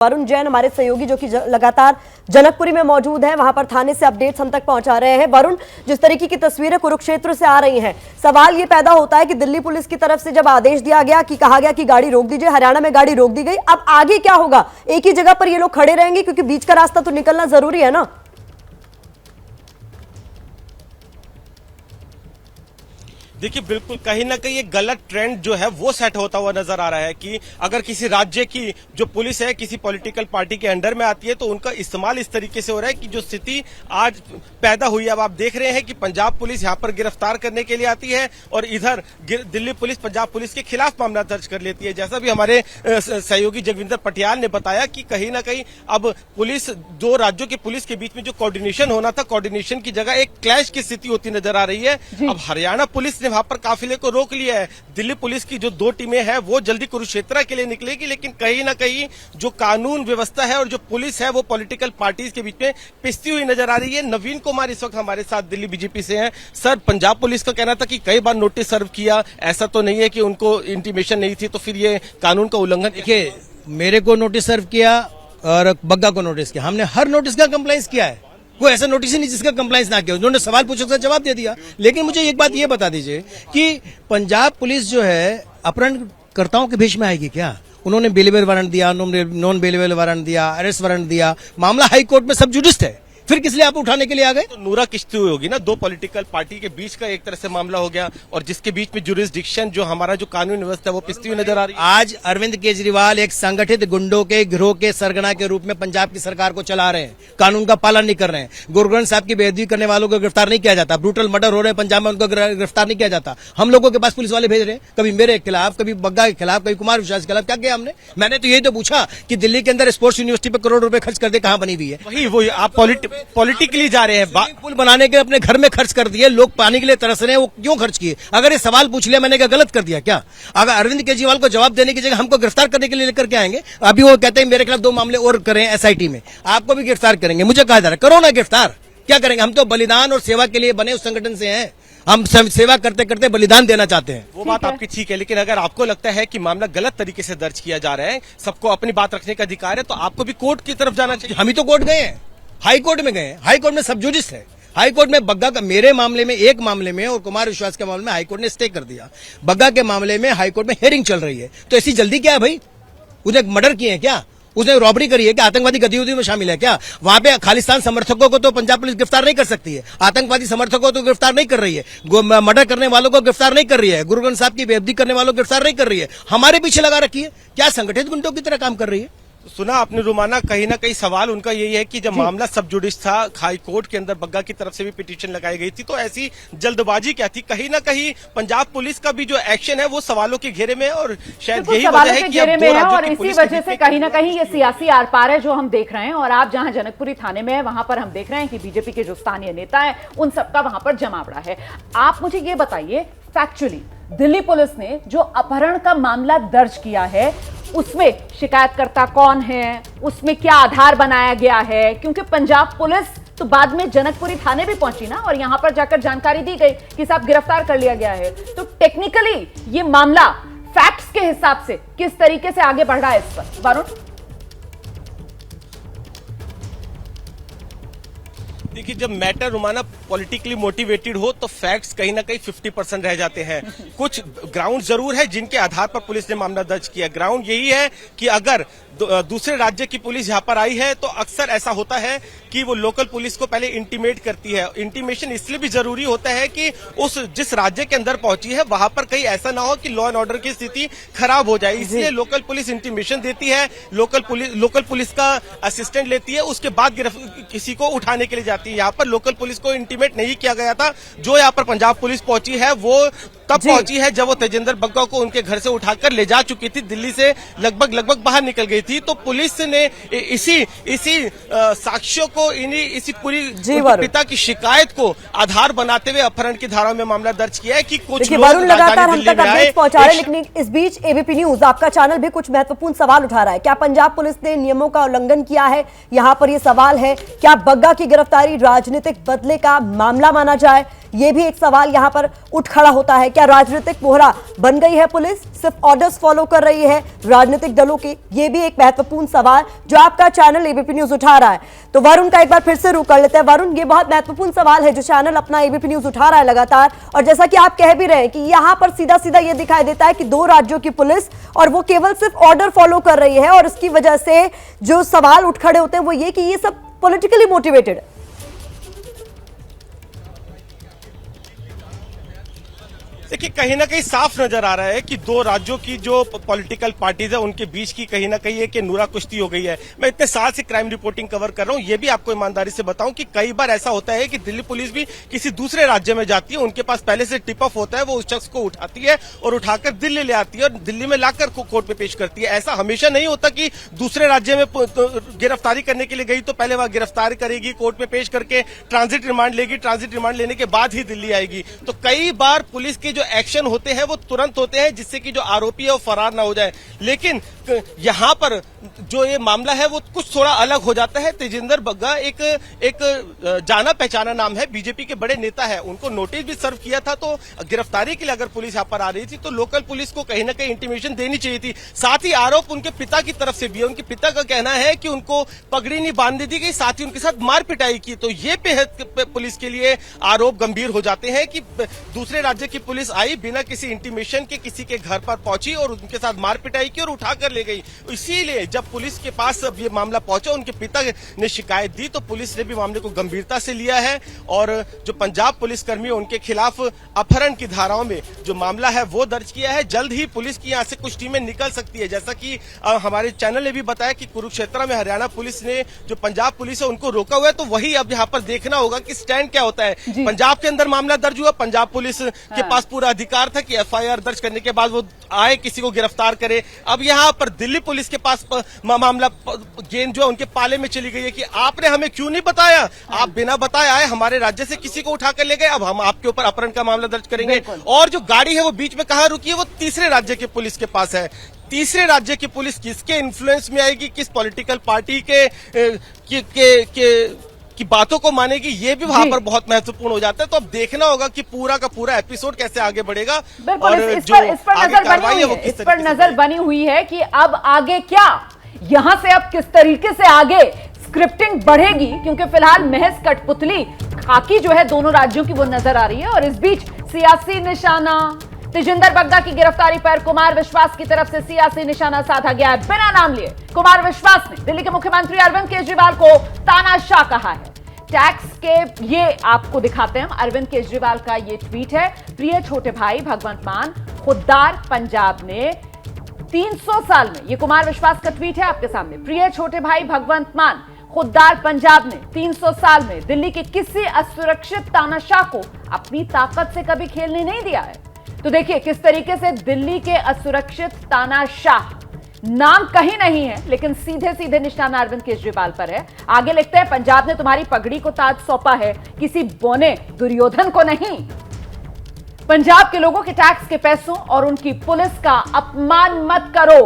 वरुण जैन हमारे सहयोगी जो कि लगातार जनकपुरी में मौजूद है, वहां पर थाने से अपडेट्स हम तक पहुंचा रहे हैं। वरुण, जिस तरीके की तस्वीरें कुरुक्षेत्र से आ रही हैं, सवाल ये पैदा होता है कि दिल्ली पुलिस की तरफ से जब आदेश दिया गया कि कहा गया कि गाड़ी रोक दीजिए, हरियाणा में गाड़ी रोक दी गई, अब आगे क्या होगा? एक ही जगह पर ये लोग खड़े रहेंगे क्योंकि बीच का रास्ता तो निकलना जरूरी है ना? देखिए, बिल्कुल कहीं ना कहीं एक गलत ट्रेंड जो है वो सेट होता हुआ नजर आ रहा है कि अगर किसी राज्य की जो पुलिस है किसी पॉलिटिकल पार्टी के अंडर में आती है तो उनका इस्तेमाल इस तरीके से हो रहा है कि जो स्थिति आज पैदा हुई है। अब आप देख रहे हैं कि पंजाब पुलिस यहां पर गिरफ्तार करने के लिए आती है और इधर दिल्ली पुलिस पंजाब पुलिस के खिलाफ मामला दर्ज कर लेती है। जैसा भी हमारे सहयोगी जगविंदर पटियाल ने बताया कि कहीं ना कहीं अब पुलिस, दो राज्यों की पुलिस के बीच में जो कोऑर्डिनेशन होना था, कोऑर्डिनेशन की जगह एक क्लैश की स्थिति होती नजर आ रही है। अब हरियाणा पुलिस ने वहां पर काफिले को रोक लिया है। दिल्ली पुलिस की जो दो टीमें हैं वो जल्दी कुरुक्षेत्र के लिए निकलेगी, लेकिन कहीं ना कहीं जो कानून व्यवस्था है और जो पुलिस है वो पॉलिटिकल पार्टीज के बीच में पिसती हुई नजर आ रही है। नवीन कुमार इस वक्त हमारे साथ दिल्ली बीजेपी से हैं। सर, पंजाब पुलिस का कहना था कि कई बार नोटिस सर्व किया, ऐसा तो नहीं है कि उनको इंटीमेशन नहीं थी, तो फिर ये कानून का उल्लंघन? देखिए, मेरे को नोटिस सर्व किया और बग्गा को नोटिस किया, हमने हर नोटिस का कंप्लाइंस किया है। कोई ऐसा नोटिस ही नहीं जिसका कंप्लाइंस ना किया। उन्होंने सवाल पूछा, उसका जवाब दे दिया। लेकिन मुझे एक बात ये बता दीजिए कि पंजाब पुलिस जो है अपहरणकर्ताओं के भेष में आएगी क्या? उन्होंने बेलेबल वारंट दिया, नॉन बेलेबल वारंट दिया, अरेस्ट वारंट दिया, मामला हाई कोर्ट में सब जुडिस है, फिर किस लिए आप उठाने के लिए आ गए? तो नूरा किश्ती हुई होगी ना, दो पॉलिटिकल पार्टी के बीच का एक तरह से मामला हो गया और जिसके बीच में जुरिस्डिक्शन जो हमारा जो कानून व्यवस्था है वो पिसती हुई नजर आ रही है। आज अरविंद केजरीवाल एक संगठित गुंडों के गिरोह के सरगना के रूप में पंजाब की सरकार को चला रहे हैं, कानून का पालन नहीं कर रहे हैं। गुरु ग्रंथ साहब की बेअदबी करने वालों को गिरफ्तार नहीं किया जाता, ब्रूटल मर्डर हो रहे हैं पंजाब में, उनको गिरफ्तार नहीं किया जाता। हम लोगों के पास पुलिस वाले भेज रहे हैं, कभी मेरे खिलाफ, कभी बग्गा के खिलाफ, कभी कुमार विश्वास के खिलाफ। क्या किया हमने? मैंने तो यही तो पूछा कि दिल्ली के अंदर स्पोर्ट्स यूनिवर्सिटी पर करोड़ रुपए खर्च कर दे, कहां बनी हुई है? वही आप पॉलिटिकली रहे हैं। पुल बनाने के अपने घर में खर्च कर दिए, लोग पानी के लिए तरस रहे हैं, वो क्यों खर्च किए? अगर ये सवाल पूछ लिया मैंने, क्या गलत कर दिया क्या? अगर अरविंद केजरीवाल को जवाब देने की जगह हमको गिरफ्तार करने के लिए लेकर के आएंगे। अभी वो कहते हैं मेरे खिलाफ 2 मामले और करें एसआईटी में, आपको भी गिरफ्तार करेंगे। मुझे कहा जा रहा है करो ना गिरफ्तार, क्या करेंगे? हम तो बलिदान और सेवा के लिए बने उस संगठन से हैं, हम सेवा करते करते बलिदान देना चाहते हैं। वो बात आपकी ठीक है, लेकिन अगर आपको लगता है कि मामला गलत तरीके से दर्ज किया जा रहा है, सबको अपनी बात रखने का अधिकार है, तो आपको भी कोर्ट की तरफ जाना चाहिए। हम ही तो कोर्ट गए हैं, हाई कोर्ट में गए हैं, हाई कोर्ट में सब जुडिस है। हाई कोर्ट में बग्गा का, मेरे मामले में एक मामले में और कुमार विश्वास के मामले में हाई कोर्ट ने स्टे कर दिया। बग्गा के मामले में हाई कोर्ट में हियरिंग चल रही है। तो ऐसी जल्दी क्या है भाई? उसने मर्डर किए हैं क्या? उसने रॉबरी करी है क्या? आतंकवादी गतिविधियों में शामिल है क्या? वहां पे खालिस्तान समर्थकों को तो पंजाब पुलिस गिरफ्तार नहीं कर सकती है, आतंकवादी समर्थकों को तो गिरफ्तार नहीं कर रही है, मर्डर करने वालों को गिरफ्तार नहीं कर रही है, गुरु ग्रंथ साहब की बेअदबी करने वालों को गिरफ्तार नहीं कर रही है, हमारे पीछे लगा रखी है। क्या संगठित गुंडों की तरह काम कर रही है? सुना आपने रुमाना, कहीं ना कहीं सवाल उनका यही है कि जब मामला सब जुडिस था, हाई कोर्ट के अंदर बग्गा की तरफ से भी पिटीशन लगाई गई थी, तो ऐसी जल्दबाजी क्या थी? कहीं ना कहीं पंजाब पुलिस का भी जो एक्शन है वो सवालों के घेरे में है और शायद यही वजह है कि अब दो राज्यों की पुलिस इसी वजह से कहीं ना कहीं ये सियासी आर पार है जो हम देख रहे हैं। और आप जहां जनकपुरी थाने में है वहां पर हम देख रहे हैं कि बीजेपी के जो स्थानीय नेता है उन सबका वहां पर जमावड़ा है। आप मुझे ये बताइए, फैक्चुअली दिल्ली पुलिस ने जो अपहरण का मामला दर्ज किया है उसमें शिकायतकर्ता कौन है, उसमें क्या आधार बनाया गया है? क्योंकि पंजाब पुलिस तो बाद में जनकपुरी थाने भी पहुंची ना और यहां पर जाकर जानकारी दी गई कि साहब गिरफ्तार कर लिया गया है। तो टेक्निकली ये मामला फैक्ट्स के हिसाब से किस तरीके से आगे बढ़ रहा है इस पर वरुण? देखिए, जब मैटर रुमाना पॉलिटिकली मोटिवेटेड हो तो फैक्ट्स कहीं ना कहीं 50% रह जाते हैं। कुछ ग्राउंड जरूर है जिनके आधार पर पुलिस ने मामला दर्ज किया। ग्राउंड यही है कि अगर दूसरे राज्य की पुलिस यहाँ पर आई है तो अक्सर ऐसा होता है कि वो लोकल पुलिस को पहले इंटीमेट करती है। इंटीमेशन इसलिए भी जरूरी होता है कि उस जिस राज्य के अंदर पहुंची है वहां पर कहीं ऐसा ना हो कि लॉ एंड ऑर्डर की स्थिति खराब हो जाए, इसलिए लोकल पुलिस इंटीमेशन देती है, लोकल पुलिस का असिस्टेंट लेती है, उसके बाद किसी को उठाने के लिए जाती है। यहाँ पर लोकल पुलिस को इंटीमेट नहीं किया गया था। जो यहाँ पर पंजाब पुलिस पहुंची है वो तब पहुंची है जब वो तेजेंद्र बग्गा को उनके घर से उठाकर ले जा चुकी थी, दिल्ली से लगभग बाहर निकल गई थी। तो पुलिस ने इसी साक्ष्यों को, इसी पूरी पिता की शिकायत को आधार बनाते हुए अपहरण की धारा में मामला दर्ज किया है कि कुछ लोग वरुण लगातार हम तक अपडेट्स पहुंचा रहे हैं, लेकिन इस बीच एबीपी न्यूज आपका चैनल भी कुछ महत्वपूर्ण सवाल उठा रहा है। क्या पंजाब पुलिस ने नियमों का उल्लंघन किया है? यहां पर यह सवाल है, क्या बग्गा की गिरफ्तारी राजनीतिक बदले का मामला माना जाए? ये भी एक सवाल यहां पर उठ खड़ा होता है। क्या राजनीतिक मोहरा बन गई है पुलिस, सिर्फ ऑर्डर्स फॉलो कर रही है राजनीतिक दलों के? ये भी एक महत्वपूर्ण सवाल जो आपका चैनल एबीपी न्यूज उठा रहा है। तो वरुण का एक बार फिर से रुख कर लेते हैं। वरुण, ये बहुत महत्वपूर्ण सवाल है जो चैनल अपना एबीपी न्यूज उठा रहा है लगातार, और जैसा कि आप कह भी रहे हैं कि यहाँ पर सीधा सीधा ये दिखाई देता है कि दो राज्यों की पुलिस और वो केवल सिर्फ ऑर्डर फॉलो कर रही है, और इसकी वजह से जो सवाल उठ खड़े होते हैं वो ये कि ये सब पॉलिटिकली मोटिवेटेड है। देखिए, कहीं ना कहीं साफ नजर आ रहा है कि दो राज्यों की जो पॉलिटिकल पार्टीज है उनके बीच की कहीं ना कहीं एक नूरा कुश्ती हो गई है। मैं इतने साल से क्राइम रिपोर्टिंग कवर कर रहा हूं, ये भी आपको ईमानदारी से बताऊं कि कई बार ऐसा होता है कि दिल्ली पुलिस भी किसी दूसरे राज्य में जाती है, उनके पास पहले से टिप ऑफ होता है, वो उस शख्स को उठाती है और उठाकर दिल्ली ले आती है और दिल्ली में लाकर कोर्ट में पेश करती है। ऐसा हमेशा नहीं होता कि दूसरे राज्य में गिरफ्तारी करने के लिए गई तो पहले वहां गिरफ्तार करेगी, कोर्ट में पेश करके ट्रांजिट रिमांड लेगी, ट्रांजिट रिमांड लेने के बाद ही दिल्ली आएगी। तो कई बार पुलिस के जो एक्शन होते हैं वो तुरंत होते हैं जिससे कि जो आरोपी है वो फरार ना हो जाए। लेकिन यहां पर जो ये मामला है वो कुछ थोड़ा अलग हो जाता है। तेजिंदर बग्गा एक जाना पहचाना नाम है, बीजेपी के बड़े नेता है, उनको नोटिस भी सर्व किया था। तो गिरफ्तारी के लिए अगर पुलिस यहां पर आ रही थी तो लोकल पुलिस को कहीं ना कहीं इंटीमेशन देनी चाहिए थी। साथ ही आरोप उनके पिता की तरफ से भी है। उनके पिता का कहना है कि उनको पगड़ी नहीं बांधने दी गई, साथ ही उनके साथ मार पिटाई की। तो ये पुलिस के लिए आरोप गंभीर हो जाते हैं कि दूसरे राज्य की पुलिस आई, बिना किसी इंटीमेशन के किसी के घर पर पहुंची और उनके साथ मार पिटाई की और उठाकर ले गई। इसीलिए जब पुलिस के पास अब ये मामला पहुंचा, उनके पिता ने शिकायत दी तो पुलिस ने भी मामले को गंभीरता से लिया है और जो पंजाब पुलिसकर्मी है उनके खिलाफ अपहरण की धाराओं में जो मामला है वो दर्ज किया है। जल्द ही पुलिस की यहां से कुछ टीमें निकल सकती है। जैसा कि हमारे चैनल ने भी बताया कि कुरुक्षेत्र में हरियाणा पुलिस ने जो पंजाब पुलिस है उनको रोका हुआ है, तो वही अब यहाँ पर देखना होगा कि स्टैंड क्या होता है। पंजाब के अंदर मामला दर्ज हुआ, पंजाब पुलिस के पास पूरा अधिकार था कि एफआईआर दर्ज करने के बाद वो आए किसी को गिरफ्तार करे। अब यहाँ पर दिल्ली पुलिस के पास मामला गेंद जो है उनके पाले में चली गई है कि आपने हमें क्यों नहीं बताया, आप बिना बताए आए, हमारे राज्य से किसी को उठाकर ले गए, अब हम आपके ऊपर अपहरण का मामला दर्ज करेंगे। और जो गाड़ी है वो बीच में कहाँ रुकी है, वो तीसरे राज्य के पुलिस के पास है। तीसरे राज्य की पुलिस किसके इन्फ्लुएंस में आएगी, किस पॉलिटिकल पार्टी की बातों को मानेगी, ये भी वहां पर बहुत महत्वपूर्ण हो जाता है। तो अब देखना होगा कि पूरा का पूरा एपिसोड कैसे आगे बढ़ेगा। बिल्कुल, और इस पर नजर बनी हुई है कि अब आगे क्या, यहां से अब किस तरीके से आगे स्क्रिप्टिंग बढ़ेगी, क्योंकि फिलहाल महज कठपुतली खाकी जो है दोनों राज्यों की वो नजर आ रही है। और इस बीच सियासी निशाना तेजिंदर बग्गा की गिरफ्तारी पर कुमार विश्वास की तरफ से सियासी निशाना साधा गया है। बिना नाम लिए कुमार विश्वास ने दिल्ली के मुख्यमंत्री अरविंद केजरीवाल को तानाशाह कहा है। टैक्स के ये आपको दिखाते हैं, अरविंद केजरीवाल का ये ट्वीट है। प्रिय छोटे भाई भगवंत मान, खुददार पंजाब ने 300 साल में, ये कुमार विश्वास का ट्वीट है आपके सामने। प्रिय छोटे भाई भगवंत मान, खुददार पंजाब ने 300 साल में दिल्ली के किसी असुरक्षित तानाशाह को अपनी ताकत से कभी खेलने नहीं दिया है। तो देखिए किस तरीके से दिल्ली के असुरक्षित तानाशाह, नाम कहीं नहीं है लेकिन सीधे सीधे निशाना अरविंद केजरीवाल पर है। आगे लिखते हैं, पंजाब ने तुम्हारी पगड़ी को ताज सौंपा है, किसी बोने दुर्योधन को नहीं। पंजाब के लोगों के टैक्स के पैसों और उनकी पुलिस का अपमान मत करो।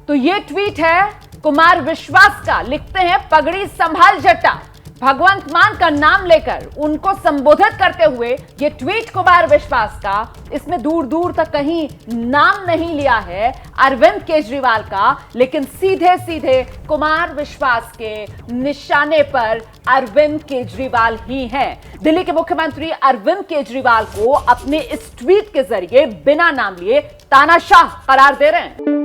तो ये ट्वीट है कुमार विश्वास का, लिखते हैं, पगड़ी संभाल जट्टा। भगवंत मान का नाम लेकर उनको संबोधित करते हुए ये ट्वीट कुमार विश्वास का, इसमें दूर दूर तक कहीं नाम नहीं लिया है अरविंद केजरीवाल का, लेकिन सीधे सीधे कुमार विश्वास के निशाने पर अरविंद केजरीवाल ही हैं। दिल्ली के मुख्यमंत्री अरविंद केजरीवाल को अपने इस ट्वीट के जरिए बिना नाम लिए तानाशाह करार दे रहे हैं।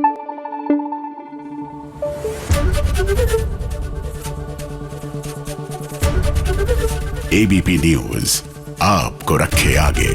एबीपी न्यूज आपको रखे आगे।